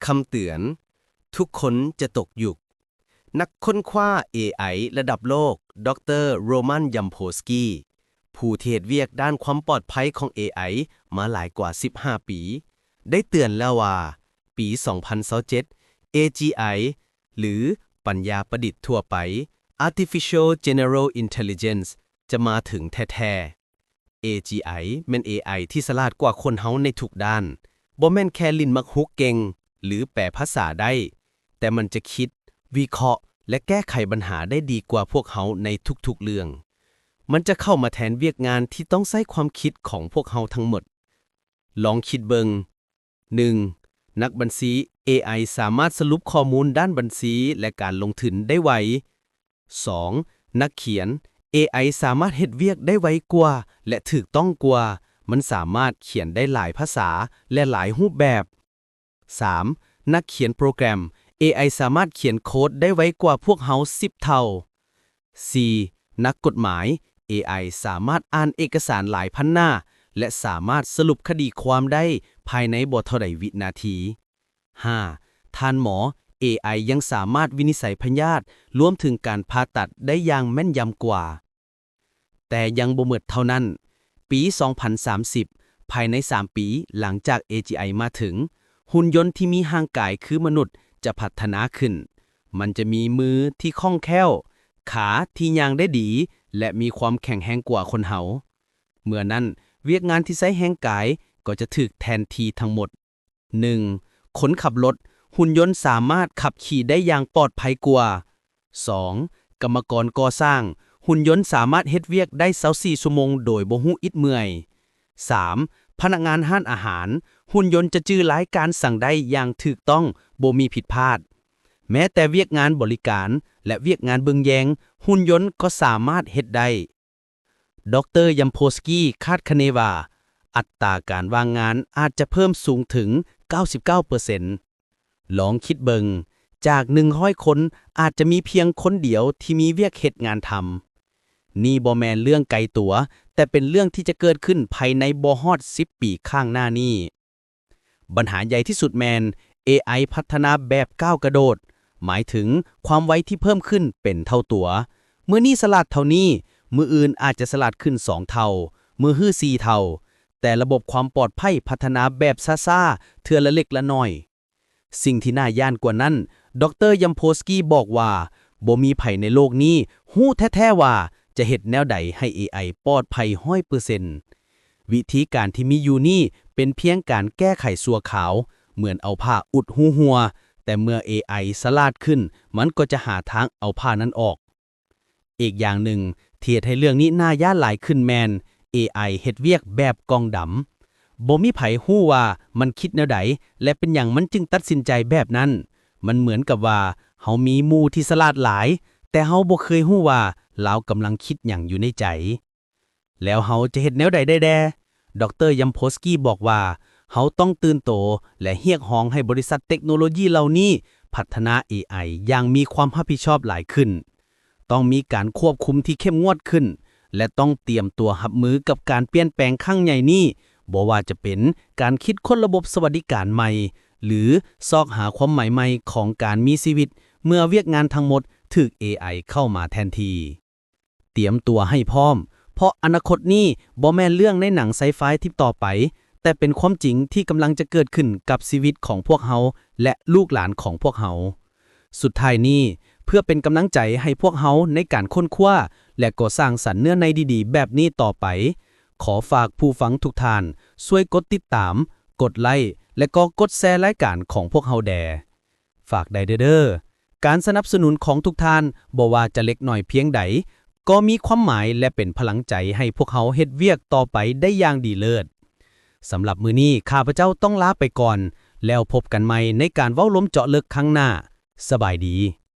คำเตือนทุกคนจะตกยุคนักค้นคว้า AI ระดับโลกดรโรมันยัมโพสกี้ผู้เทศเวียกด้านความปลอดภัยของ AI มาหลายกว่า15 ปีได้เตือนแล้วว่าปี 2027 AGI หรือปัญญาประดิษฐ์ทั่วไป Artificial General Intelligence จะมาถึงแท้ๆ AGI แม่น AI ที่ฉลาดกว่าคนเฮาในทุกด้านบ่แม่นแค่ลิ้นมักฮุกเก่งหรือแปลภาษาได้แต่มันจะคิดวิเคราะห์และแก้ไขปัญหาได้ดีกว่าพวกเฮาในทุกๆเรื่องมันจะเข้ามาแทนเวียกงานที่ต้องใช้ความคิดของพวกเฮาทั้งหมดลองคิดเบิง 1. นักบัญชี AI สามารถสรุปข้อมูลด้านบัญชีและการลงทุนได้ไว 2. นักเขียน AI สามารถเฮ็ดเวียกได้ไวกว่าและถูกต้องกว่ามันสามารถเขียนได้หลายภาษาและหลายรูปแบบ 3. นักเขียนโปรแกรม AI สามารถเขียนโค้ดได้ไวกว่าพวกเฮา10 เท่า 4. นักกฎหมาย AI สามารถอ่านเอกสารหลายพันหน้าและสามารถสรุปคดีความได้ภายในบ่เท่าใดวินาที 5. ท่านหมอ AI ยังสามารถวินิจฉัยพยาธิรวมถึงการผ่าตัดได้อย่างแม่นยำกว่าแต่ยังบ่หมดเท่านั้นปี 2030 ภายใน 3 ปีหลังจาก AGI มาถึงหุ่นยนต์ที่มีร่างกายคือมนุษย์จะพัฒนาขึ้นมันจะมีมือที่คล่องแคล่วขาที่ย่างได้ดีและมีความแข็งแรงกว่าคนเฮาเมื่อนั้นเวียกงานที่ใช้แรงกายก็จะถูกแทนที่ทั้งหมด 1. คนขับรถหุ่นยนต์สามารถขับขี่ได้อย่างปลอดภัยกว่า 2. กรรมกรก่อสร้างหุ่นยนต์สามารถเฮ็ดเวียกได้24 ชั่วโมงโดยบ่ฮู้อิดเมื่อย 3. พนักงานร้านอาหารหุ่นยนต์จะจื้อรายการสั่งได้อย่างถูกต้องบ่มีผิดพลาดแม้แต่เวียกงานบริการและเวียกงานเบิ่งแยงหุ่นยนต์ก็สามารถเฮ็ดได้ดรยัมโพสกี้คาดคะเนว่าอัตราการว่างงานอาจจะเพิ่มสูงถึง 99% ลองคิดเบิงจาก100 คนอาจจะมีเพียงคนเดียวที่มีเวียกเฮ็ดงานทำนี่บ่แม่นเรื่องไกลตัวแต่เป็นเรื่องที่จะเกิดขึ้นภายในบ่ฮอด10 ปีข้างหน้านี้ปัญหาใหญ่ที่สุดแม่น AI พัฒนาแบบก้าวกระโดดหมายถึงความไวที่เพิ่มขึ้นเป็นเท่าตัวเมื่อนี้ฉลาดเท่านี้มืออื่นอาจจะฉลาดขึ้น2 เท่ามือฮื้อ4 เท่าแต่ระบบความปลอดภัยพัฒนาแบบซ่าๆเทื่อละเล็กละน้อยสิ่งที่น่าย่านกว่านั้นดรยัมโพสกี้บอกว่าบ่มีไผในโลกนี้ฮู้แท้ๆว่าจะเฮ็ดแนวใดให้ AI ปลอดภัย 100% วิธีการที่มีอยู่นี่เป็นเพียงการแก้ไขชั่วคราวเหมือนเอาผ้าอุดหูหัวแต่เมื่อ AI ฉลาดขึ้นมันก็จะหาทางเอาผ้านั้นออกอีกอย่างหนึ่งที่เฮ็ดให้เรื่องนี้น่าย่านหลายขึ้นแม่น AI เฮ็ดเวียกแบบกองดำบ่มีไผฮู้ว่ามันคิดแนวใดและเป็นหยังมันจึงตัดสินใจแบบนั้นมันเหมือนกับว่าเฮามีหมู่ที่ฉลาดหลายแต่เฮาบ่เคยฮู้ว่าลาวกำลังคิดหยังอยู่ในใจแล้วเฮาจะเฮ็ดแนวใดได้แด่ดรยัมโพสกี้บอกว่าเฮาต้องตื่นโตและเรียกร้องให้บริษัทเทคโนโลยีเหล่านี้พัฒนา AI อย่างมีความรับผิดชอบหลายขึ้นต้องมีการควบคุมที่เข้มงวดขึ้นและต้องเตรียมตัวรับมือกับการเปลี่ยนแปลงครั้งใหญ่นี้บ่ว่าจะเป็นการคิดค้นระบบสวัสดิการใหม่หรือซอกหาความหมายใหม่ของการมีชีวิตเมื่อเวียกงานทั้งหมดถูก AI เข้ามาแทนที่เตรียมตัวให้พร้อมเพราะอนาคตนี้บ่แม่นเรื่องในหนังไซไฟที่ต่อไปแต่เป็นความจริงที่กำลังจะเกิดขึ้นกับชีวิตของพวกเฮาและลูกหลานของพวกเฮาสุดท้ายนี้เพื่อเป็นกำลังใจให้พวกเฮาในการค้นคว้าและก่อสร้างสรรค์เนื้อในดีๆแบบนี้ต่อไปขอฝากผู้ฟังทุกท่านช่วยกดติดตามกดไลค์และก็กดแชร์รายการของพวกเฮาแด่ฝากได้เด้อการสนับสนุนของทุกท่านบ่ว่าจะเล็กน้อยเพียงใดก็มีความหมายและเป็นพลังใจให้พวกเขาเฮ็ดเวียกต่อไปได้อย่างดีเลิศสำหรับมื้อนี้ข้าพเจ้าต้องลาไปก่อนแล้วพบกันใหม่ในการเว้าล้มเจาะลึกครั้งหน้าสบายดี